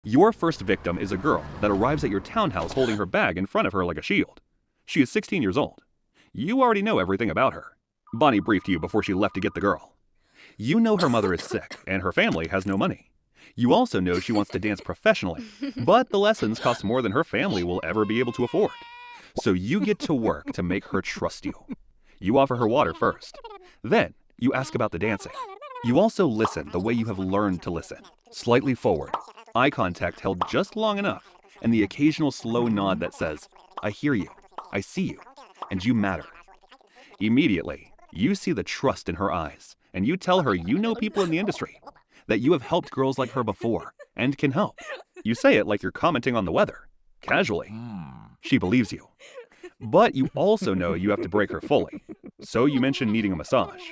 Your first victim is a girl that arrives at your townhouse holding her bag in front of her like a shield. She is 16 years old. You already know everything about her. Bonnie briefed you before she left to get the girl. You know her mother is sick and her family has no money. You also know she wants to dance professionally, but the lessons cost more than her family will ever be able to afford. So you get to work to make her trust you. You offer her water first. Then you ask about the dancing. You also listen the way you have learned to listen. Slightly forward, eye contact held just long enough, and the occasional slow nod that says, I hear you, I see you, and you matter. Immediately, you see the trust in her eyes, and you tell her you know people in the industry, that you have helped girls like her before, and can help. You say it like you're commenting on the weather, casually. She believes you. But you also know you have to break her fully. So you mention needing a massage.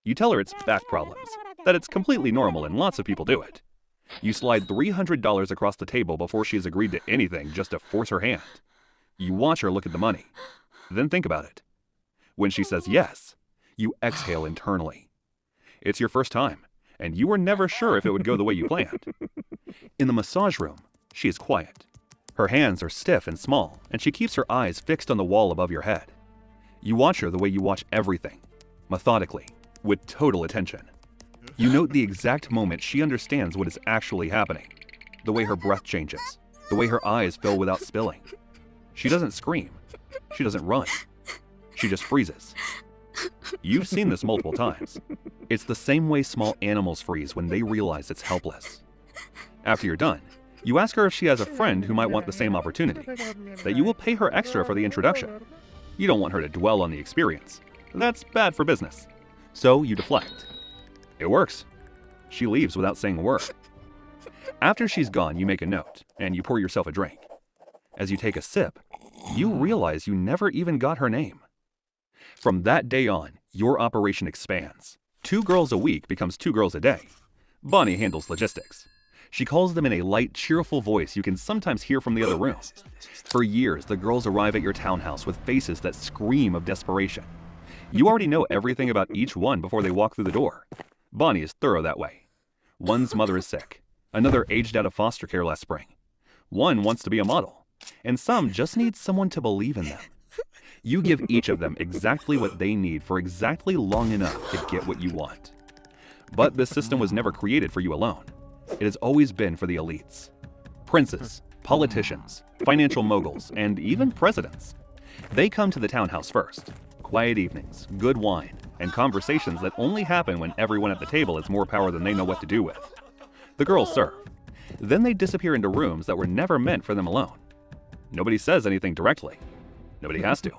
You tell her it's back problems, that it's completely normal and lots of people do it. You slide $300 across the table before she has agreed to anything just to force her hand. You watch her look at the money, then think about it. When she says yes, you exhale internally. It's your first time, and you were never sure if it would go the way you planned. In the massage room, she is quiet. Her hands are stiff and small, and she keeps her eyes fixed on the wall above your head. You watch her the way you watch everything, methodically, with total attention. You note the exact moment she understands what is actually happening, the way her breath changes, the way her eyes fill without spilling. She doesn't scream. She doesn't run. She just freezes. You've seen this multiple times. It's the same way small animals freeze when they realize it's helpless. After you're done, you ask her if she has a friend who might want the same opportunity, that you will pay her extra for the introduction. You don't want her to dwell on the experience. That's bad for business. So you deflect. It works. She leaves without saying a word. After she's gone, you make a note, and you pour yourself a drink. As you take a sip, you realize you never even got her name. From that day on, your operation expands. 2 girls a week becomes 2 girls a day. Bonnie handles logistics. She calls them in a light, cheerful voice you can sometimes hear from the other room. For years, the girls arrive at your townhouse with faces that scream of desperation. You already know everything about each one before they walk through the door. Bonnie is thorough that way. One's mother is sick. Another aged out of foster care last spring. One wants to be a model. And some just need someone to believe in them. You give each of them exactly what they need for exactly long enough to get what you want. But this system was never created for you alone. It has always been for the elites. Princes, politicians, financial moguls, and even presidents. They come to the townhouse first. Quiet evenings, good wine, and conversations that only happen when everyone at the table has more power than they know what to do with. The girls serve. Then they disappear into rooms that were never meant for them alone. Nobody says anything directly. Nobody has to.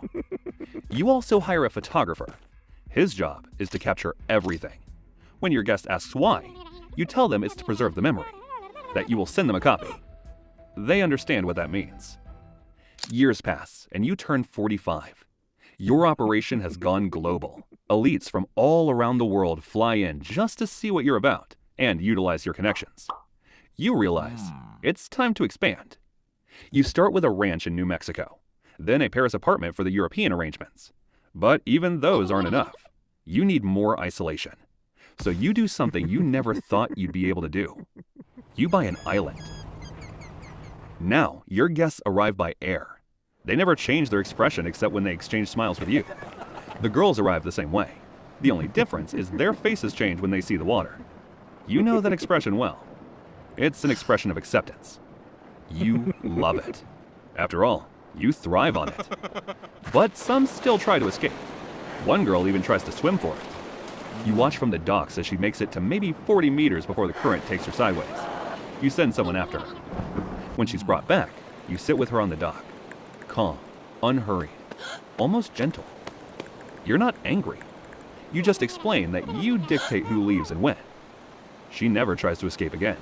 You also hire a photographer. His job is to capture everything. When your guest asks why, you tell them it's to preserve the memory, that you will send them a copy. They understand what that means. Years pass, and you turn 45. Your operation has gone global. Elites from all around the world fly in just to see what you're about and utilize your connections. You realize it's time to expand. You start with a ranch in New Mexico, then a Paris apartment for the European arrangements. But even those aren't enough. You need more isolation. So you do something you never thought you'd be able to do. You buy an island. Now, your guests arrive by air. They never change their expression except when they exchange smiles with you. The girls arrive the same way. The only difference is their faces change when they see the water. You know that expression well. It's an expression of acceptance. You love it. After all, you thrive on it. But some still try to escape. One girl even tries to swim for it. You watch from the docks as she makes it to maybe 40 meters before the current takes her sideways. You send someone after her. When she's brought back, you sit with her on the dock. Calm, unhurried, almost gentle. You're not angry. You just explain that you dictate who leaves and when. She never tries to escape again.